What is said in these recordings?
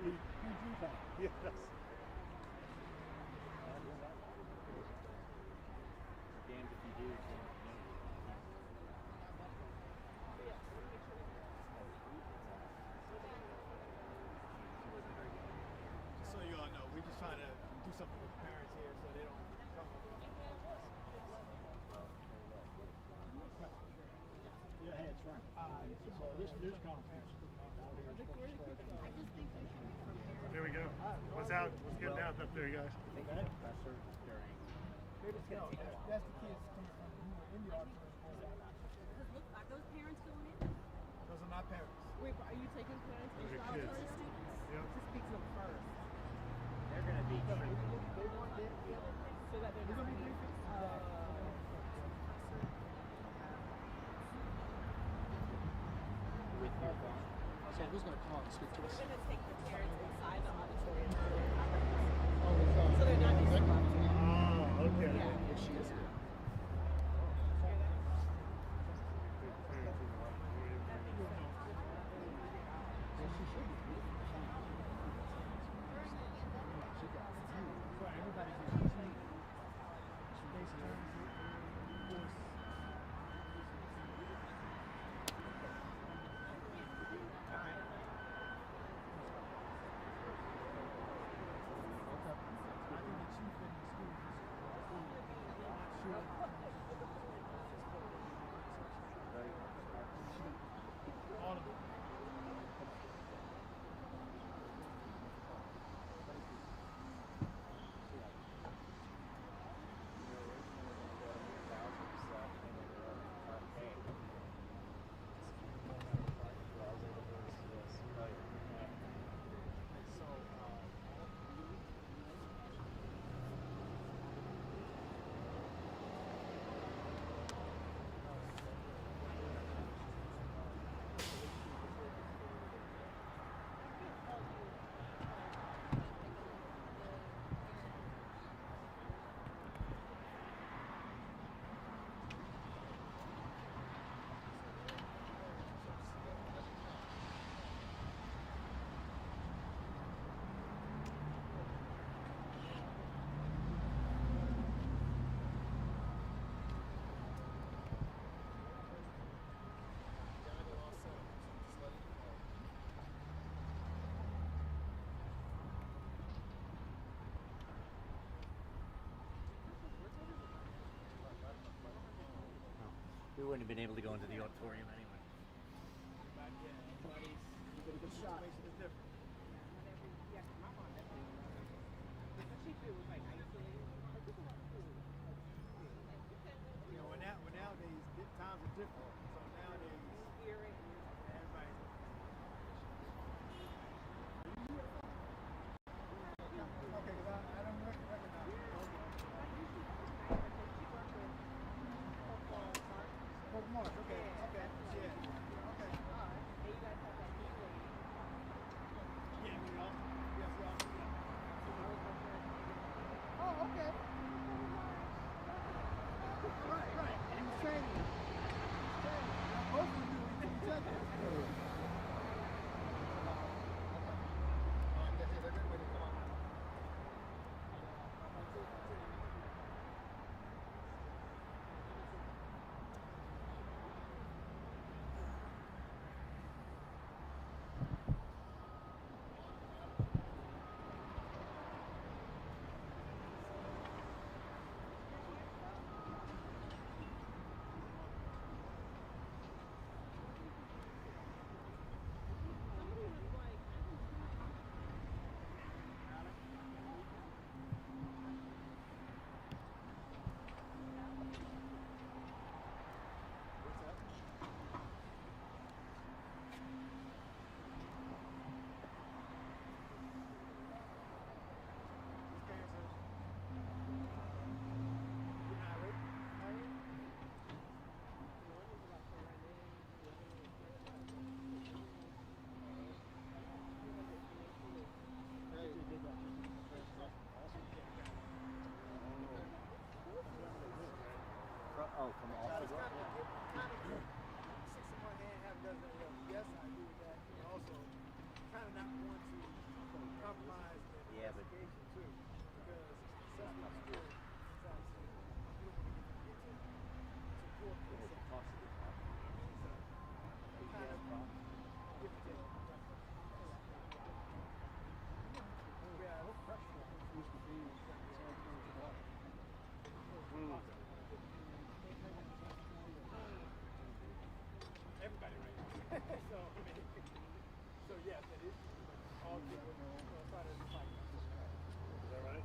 Yes. Damned if you do. Just so you all know, we're just trying to do something with the parents here so they don't come up. Your head's right. So this news conference. Here we go. What's out? What's getting out up there, guys? Professor during. That's the kids coming from who were in the auditorium. Are those parents going in? Those are my parents. Wait, but are you taking parents Those in are the kids. auditorium? Yep. To speak to them first. They're going to be tricky. So that they're not being With your phone. So who's going to come out and speak to us? We're going to take the parents inside the auditorium. Oh, So they're not disrupted. Oh, okay. Yeah. She is here. We wouldn't have been able to go into the auditorium anyway. But yeah, everybody's situation is different. You know, when nowadays times are different. So nowadays everybody. Okay, because I don't recognize it. Mark, okay, yeah, okay, all right. that right?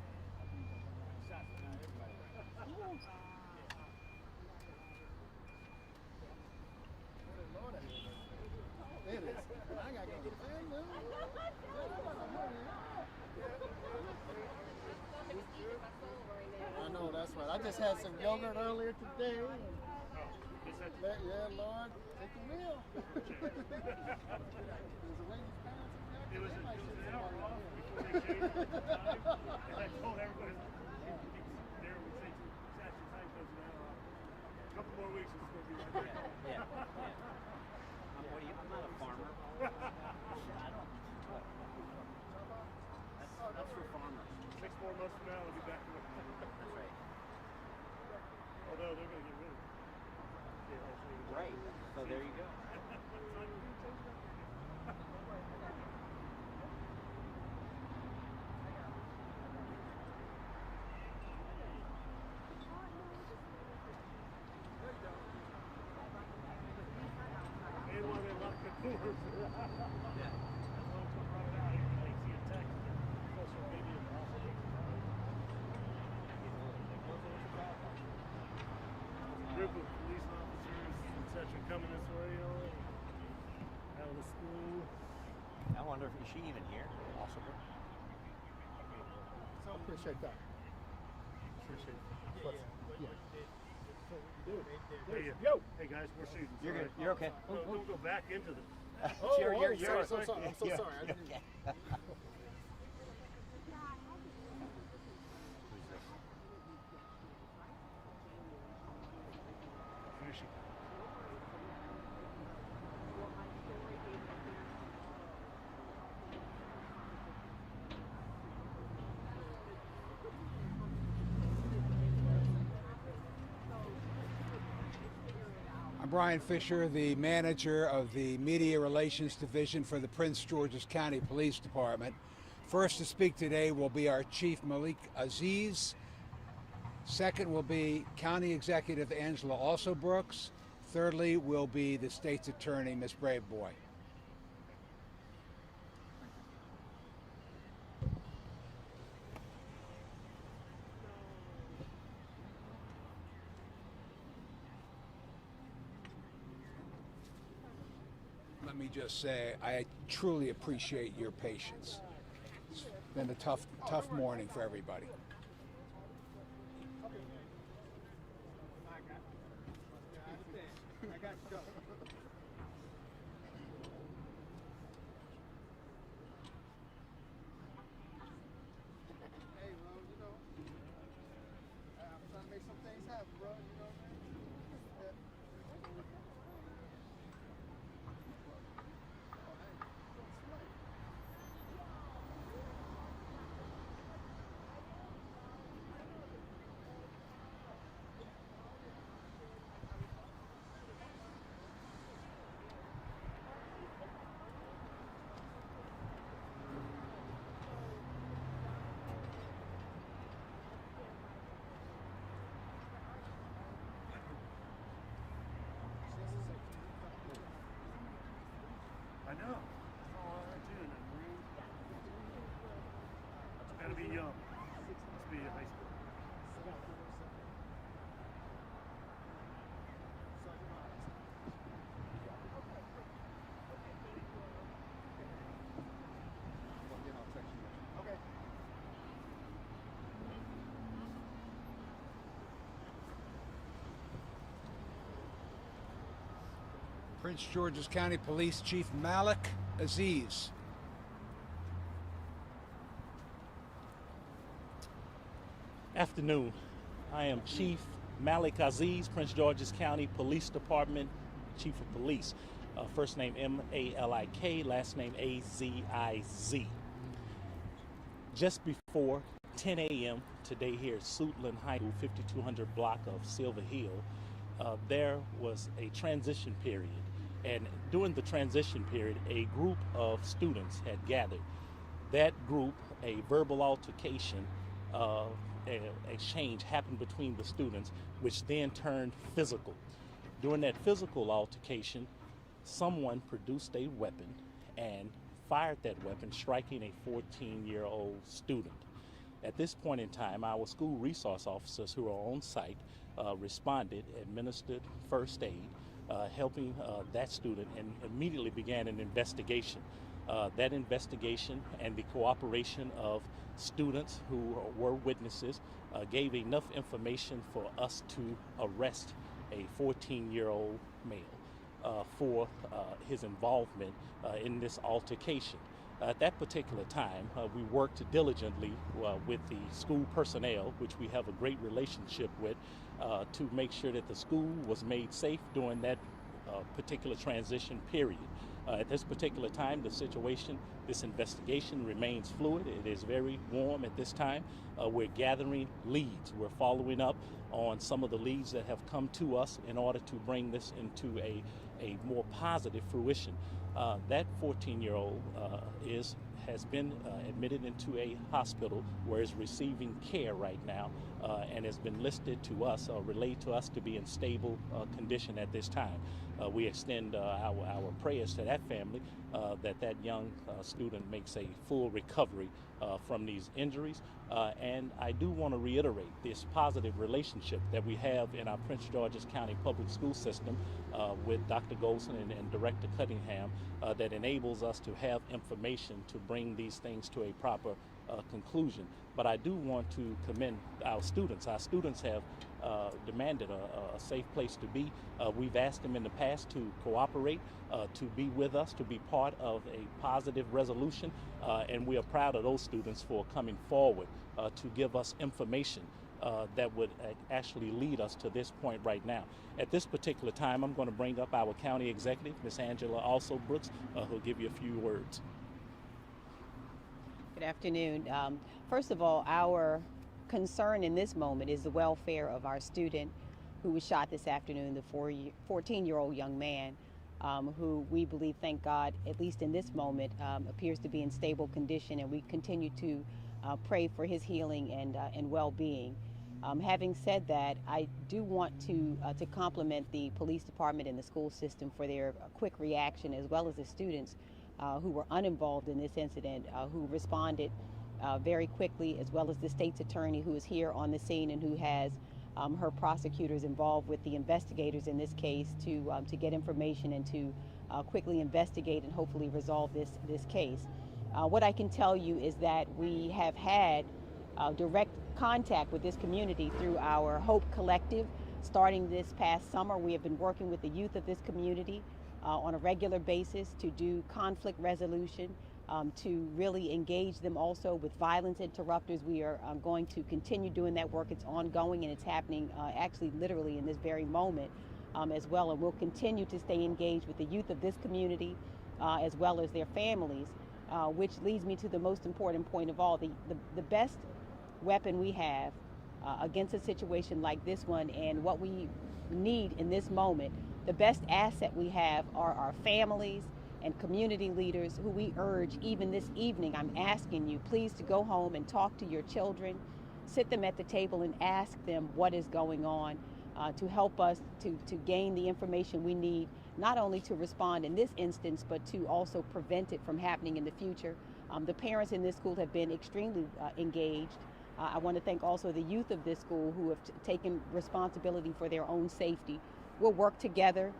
There it is. I gotta go to the thing now. I know, that's right. I just had some yogurt earlier today. Yeah, Lord, take the wheel. It was an hour off before they changed the time. And I told everybody, there we say Saturday time goes an hour off. A couple more weeks, it's going to be right there. Yeah. I'm not a farmer. That's for farmers. 6 more months from now, I'll be back to work. That's right. Although they're going to get rid of it. Right. So there you go. They want to lock the doors. Yeah. That's why I'm running out. I see a text from social media. Group of police officers, etc., coming this way, out of the school. I wonder if is she even here? Also, So appreciate that. Appreciate it. Hey, Hey guys, we're shooting. you're Sorry. good. You're okay. Don't go back into the. You're so sorry. I'm so sorry. I didn't. Okay. Finishing. I'm Brian Fisher, the manager of the Media Relations Division for the Prince George's County Police Department. First to speak today will be our Chief Malik Aziz. Second will be County Executive Angela Also Brooks. Thirdly will be the State's Attorney, Ms. Braveboy. Let me just say, I truly appreciate your patience. It's been a tough morning for everybody. I got you. Hey, bro, you know, I'm trying to make some things happen, bro. You know what I mean? Yeah. I know. Oh, I do. It's gotta be young. Must be a high school. Okay. Prince George's County Police Chief Malik Aziz. Afternoon. I am Chief Malik Aziz, Prince George's County Police Department Chief of Police. First name M-A-L-I-K, last name A-Z-I-Z. Just before 10 a.m. today here at Suitland High School, 5200 block of Silver Hill, there was a transition period. And during the transition period, a group of students had gathered. That group, a verbal altercation, exchange happened between the students, which then turned physical. During that physical altercation, someone produced a weapon and fired that weapon, striking a 14-year-old student. At this point in time, our school resource officers who are on site responded, administered first aid, helping that student, and immediately began an investigation. That investigation and the cooperation of students who were witnesses gave enough information for us to arrest a 14-year-old male for his involvement in this altercation. At that particular time, we worked diligently with the school personnel, which we have a great relationship with, to make sure that the school was made safe during that particular transition period. At this particular time, this investigation remains fluid. It is very warm at this time. We're gathering leads. We're following up on some of the leads that have come to us in order to bring this into a more positive fruition. That 14-year-old has been admitted into a hospital where is receiving care right now and has been listed to us, relayed to us to be in stable condition at this time. We extend our prayers to that family that young student makes a full recovery from these injuries. And I do want to reiterate this positive relationship that we have in our Prince George's County Public School System with Dr. Golson and Director Cunningham that enables us to have information to bring these things to a proper conclusion. But I do want to commend our students. Our students have demanded a safe place to be. We've asked them in the past to cooperate, to be with us, to be part of a positive resolution, and we are proud of those students for coming forward to give us information that would actually lead us to this point right now. At this particular time, I'm going to bring up our county executive, Ms. Angela Also Brooks, who'll give you a few words. Good afternoon. First of all, our concern in this moment is the welfare of our student who was shot this afternoon, the 14-year-old young man who we believe, thank God, at least in this moment, appears to be in stable condition, and we continue to pray for his healing and well-being. Having said that, I do want to compliment the police department and the school system for their quick reaction, as well as the students who were uninvolved in this incident, who responded very quickly, as well as the state's attorney who is here on the scene and who has her prosecutors involved with the investigators in this case to get information and to quickly investigate and hopefully resolve this case. What I can tell you is that we have had direct contact with this community through our Hope Collective. Starting this past summer, we have been working with the youth of this community on a regular basis to do conflict resolution, to really engage them also with violence interrupters. We are going to continue doing that work. It's ongoing and it's happening actually literally in this very moment as well. And we'll continue to stay engaged with the youth of this community as well as their families, which leads me to the most important point of all. The best weapon we have against a situation like this one, and what we need in this moment, the best asset we have are our families and community leaders, who we urge even this evening. I'm asking you please to go home and talk to your children, sit them at the table and ask them what is going on to help us to gain the information we need, not only to respond in this instance, but to also prevent it from happening in the future. The parents in this school have been extremely engaged. I want to thank also the youth of this school who have taken responsibility for their own safety. We'll work together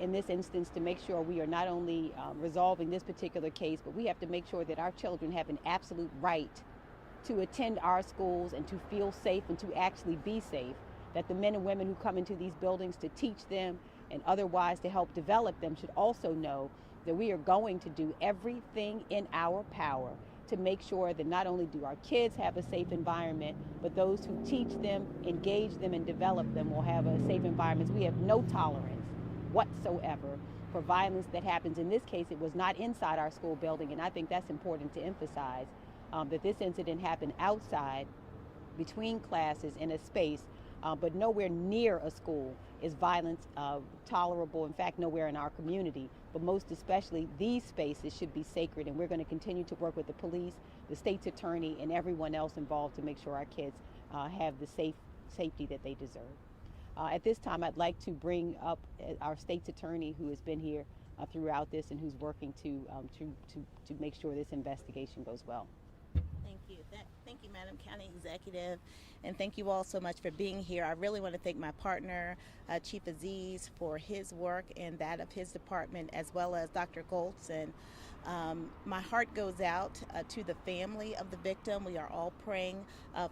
in this instance to make sure we are not only resolving this particular case, but we have to make sure that our children have an absolute right to attend our schools and to feel safe and to actually be safe, that the men and women who come into these buildings to teach them and otherwise to help develop them should also know that we are going to do everything in our power to make sure that not only do our kids have a safe environment, but those who teach them, engage them, and develop them will have a safe environment. We have no tolerance whatsoever for violence that happens. In this case, it was not inside our school building, and I think that's important to emphasize, that this incident happened outside between classes in a space, but nowhere near a school is violence tolerable. In fact, nowhere in our community. But most especially, these spaces should be sacred, and we're going to continue to work with the police, the state's attorney, and everyone else involved to make sure our kids have the safety that they deserve. At this time, I'd like to bring up our state's attorney, who has been here throughout this and who's working to make sure this investigation goes well. Thank you. Thank you, Madam County Executive, and thank you all so much for being here. I really want to thank my partner, Chief Aziz, for his work and that of his department, as well as Dr. Goldson. My heart goes out to the family of the victim. We are all praying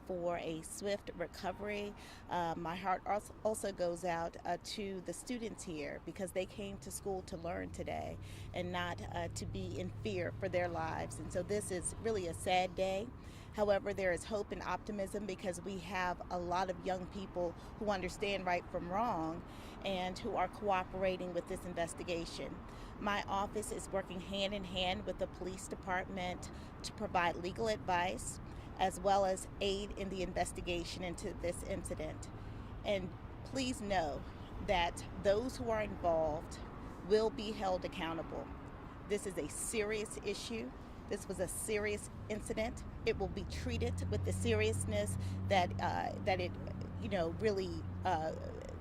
for a swift recovery. My heart also goes out to the students here, because they came to school to learn today and not to be in fear for their lives. And so this is really a sad day. However, there is hope and optimism, because we have a lot of young people who understand right from wrong and who are cooperating with this investigation. My office is working hand in hand with the police department to provide legal advice as well as aid in the investigation into this incident. And please know that those who are involved will be held accountable. This is a serious issue. This was a serious incident. It will be treated with the seriousness that it really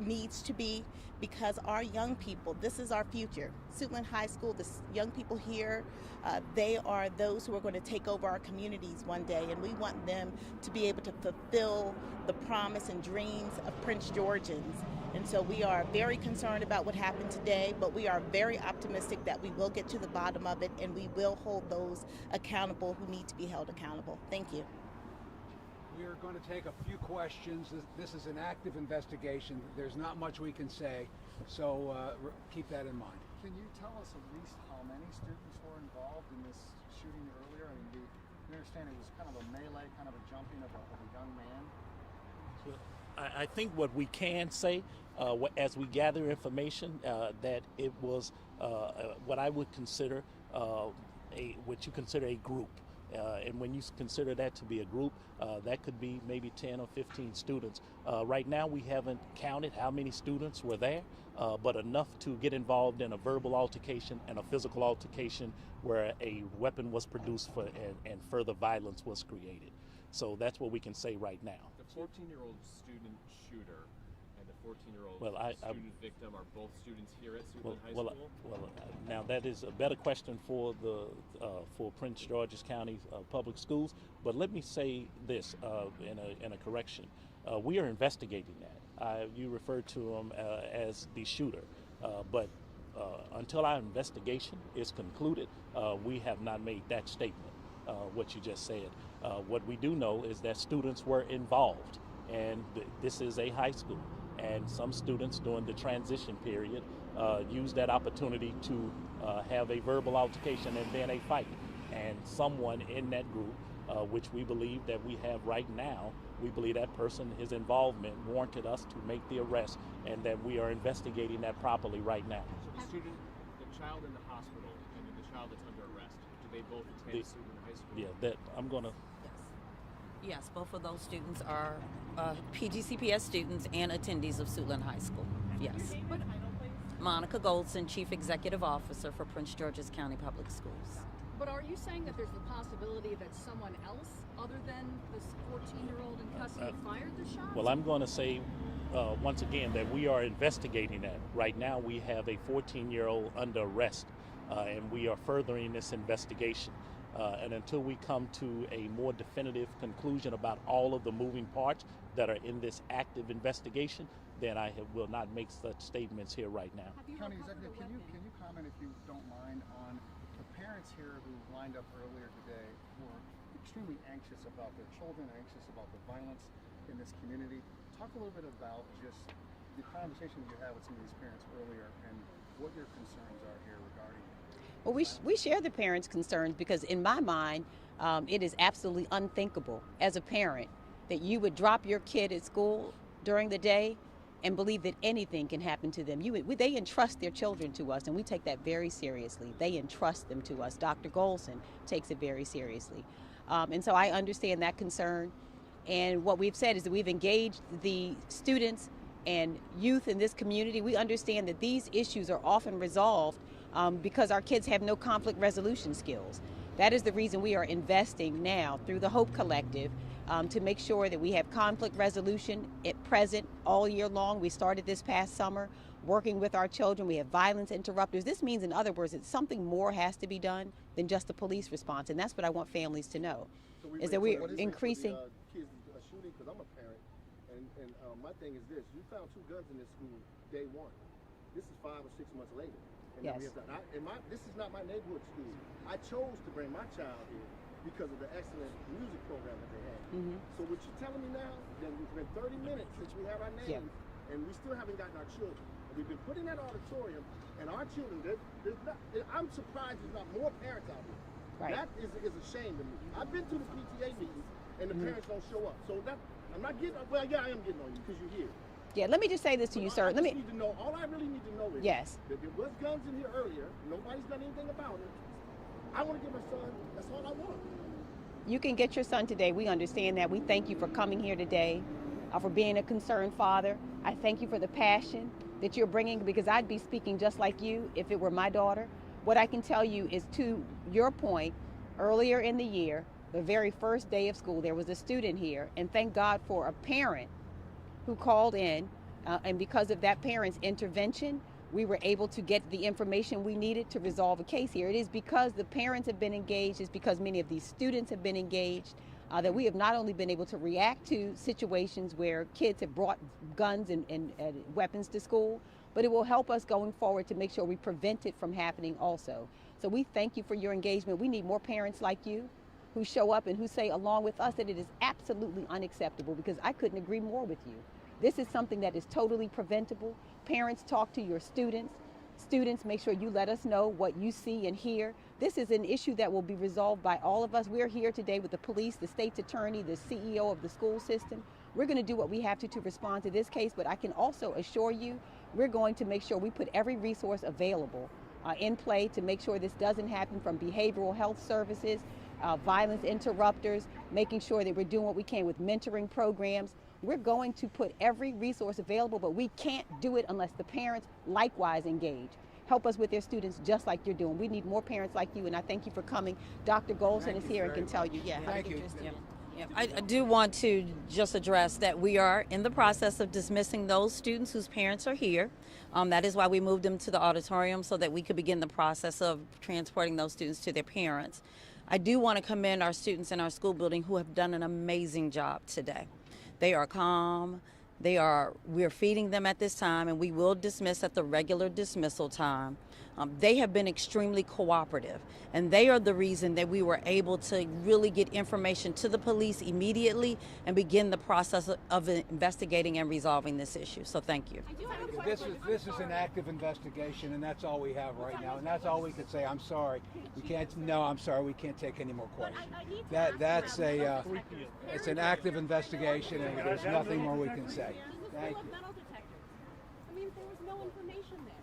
needs to be, because our young people, this is our future. Suitland High School, the young people here, they are those who are going to take over our communities one day, and we want them to be able to fulfill the promise and dreams of Prince Georgians. And so we are very concerned about what happened today, but we are very optimistic that we will get to the bottom of it, and we will hold those accountable who need to be held accountable. Thank you. We are going to take a few questions. This is an active investigation. There's not much we can say, so keep that in mind. Can you tell us at least how many students were involved in this shooting earlier? I mean, we understand it was kind of a melee, kind of a jumping of a young man. I think what we can say, as we gather information, that it was what I would consider what you consider a group. And when you consider that to be a group, that could be maybe 10 or 15 students. Right now, we haven't counted how many students were there, but enough to get involved in a verbal altercation and a physical altercation where a weapon was produced and further violence was created. So that's what we can say right now. The 14-year-old student shooter and the 14-year-old student victim are both students here at Suitland High School? Now that is a better question for for Prince George's County Public Schools. But let me say this in a correction: we are investigating that. You referred to him as the shooter, but until our investigation is concluded, we have not made that statement. What you just said. What we do know is that students were involved, and this is a high school, and some students during the transition period used that opportunity to have a verbal altercation and then a fight. And someone in that group, which we believe that we have right now, we believe that person, his involvement warranted us to make the arrest, and that we are investigating that properly right now. So the child in the hospital and then the child that's under arrest, do they both attend Suitland High School? Yeah, that I'm gonna. Yes, both of those students are PGCPS students and attendees of Suitland High School. Yes. Monica Goldson, Chief Executive Officer for Prince George's County Public Schools. But are you saying that there's the possibility that someone else other than this 14-year-old in custody fired the shots? Well, I'm going to say once again that we are investigating that. Right now we have a 14-year-old under arrest, and we are furthering this investigation. And until we come to a more definitive conclusion about all of the moving parts that are in this active investigation, then I will not make such statements here right now. County Executive, can you comment, if you don't mind, on the parents here who lined up earlier today who are extremely anxious about their children, anxious about the violence in this community? Talk a little bit about just the conversation you had with some of these parents earlier and what your concerns are here regarding it. Well, we share the parents' concerns, because in my mind, it is absolutely unthinkable as a parent that you would drop your kid at school during the day and believe that anything can happen to them. They entrust their children to us, and we take that very seriously. They entrust them to us. Dr. Goldson takes it very seriously. And so I understand that concern. And what we've said is that we've engaged the students and youth in this community. We understand that these issues are often resolved because our kids have no conflict resolution skills. That is the reason we are investing now through the Hope Collective to make sure that we have conflict resolution at present all year long. We started this past summer working with our children. We have violence interrupters. This means, in other words, that something more has to be done than just the police response, and that's what I want families to know, is that we're increasing. Kids shooting, because I'm a parent, and my thing is this: you found 2 guns in this school day 1. This is 5 or 6 months later. And yes. This is not my neighborhood school. I chose to bring my child here because of the excellent music program that they had. So what you're telling me now, that it's been 30 minutes since we have our names, and we still haven't gotten our children. And we've been putting that auditorium, and our children, I'm surprised there's not more parents out here. Right. That is a shame to me. I've been to the PTA meetings, and the parents don't show up. So that, I'm not getting, well, yeah, I am getting on you because you're here. Yeah, let me just say this to you, sir. All I really need to know is that there was guns in here earlier. Nobody's done anything about it. I want to get my son. That's all I want. You can get your son today. We understand that. We thank you for coming here today, for being a concerned father. I thank you for the passion that you're bringing, because I'd be speaking just like you if it were my daughter. What I can tell you is, to your point, earlier in the year, the very first day of school, there was a student here, and thank God for a parent who called in, and because of that parent's intervention, we were able to get the information we needed to resolve a case here. It is because the parents have been engaged, it's because many of these students have been engaged, that we have not only been able to react to situations where kids have brought guns and weapons to school, but it will help us going forward to make sure we prevent it from happening also. So we thank you for your engagement. We need more parents like you who show up and who say along with us that it is absolutely unacceptable, because I couldn't agree more with you. This is something that is totally preventable. Parents, talk to your students. Students, make sure you let us know what you see and hear. This is an issue that will be resolved by all of us. We're here today with the police, the state's attorney, the CEO of the school system. We're going to do what we have to respond to this case, but I can also assure you we're going to make sure we put every resource available in play to make sure this doesn't happen, from behavioral health services, violence interrupters, making sure that we're doing what we can with mentoring programs. We're going to put every resource available, but we can't do it unless the parents likewise engage. Help us with their students just like you're doing. We need more parents like you, and I thank you for coming. Dr. Goldson is here and can tell you. Thank you. I do want to just address that we are in the process of dismissing those students whose parents are here. That is why we moved them to the auditorium, so that we could begin the process of transporting those students to their parents. I do want to commend our students in our school building who have done an amazing job today. They are calm. We're feeding them at this time, and we will dismiss at the regular dismissal time. They have been extremely cooperative, and they are the reason that we were able to really get information to the police immediately and begin the process of investigating and resolving this issue. So thank you. This is an active investigation, and that's all we have right now, and that's all we could say. I'm sorry, we can't. No, I'm sorry, we can't take any more questions. It's an active investigation, and there's nothing more we can say. Thank you. Metal detectors. I mean, there was no information there.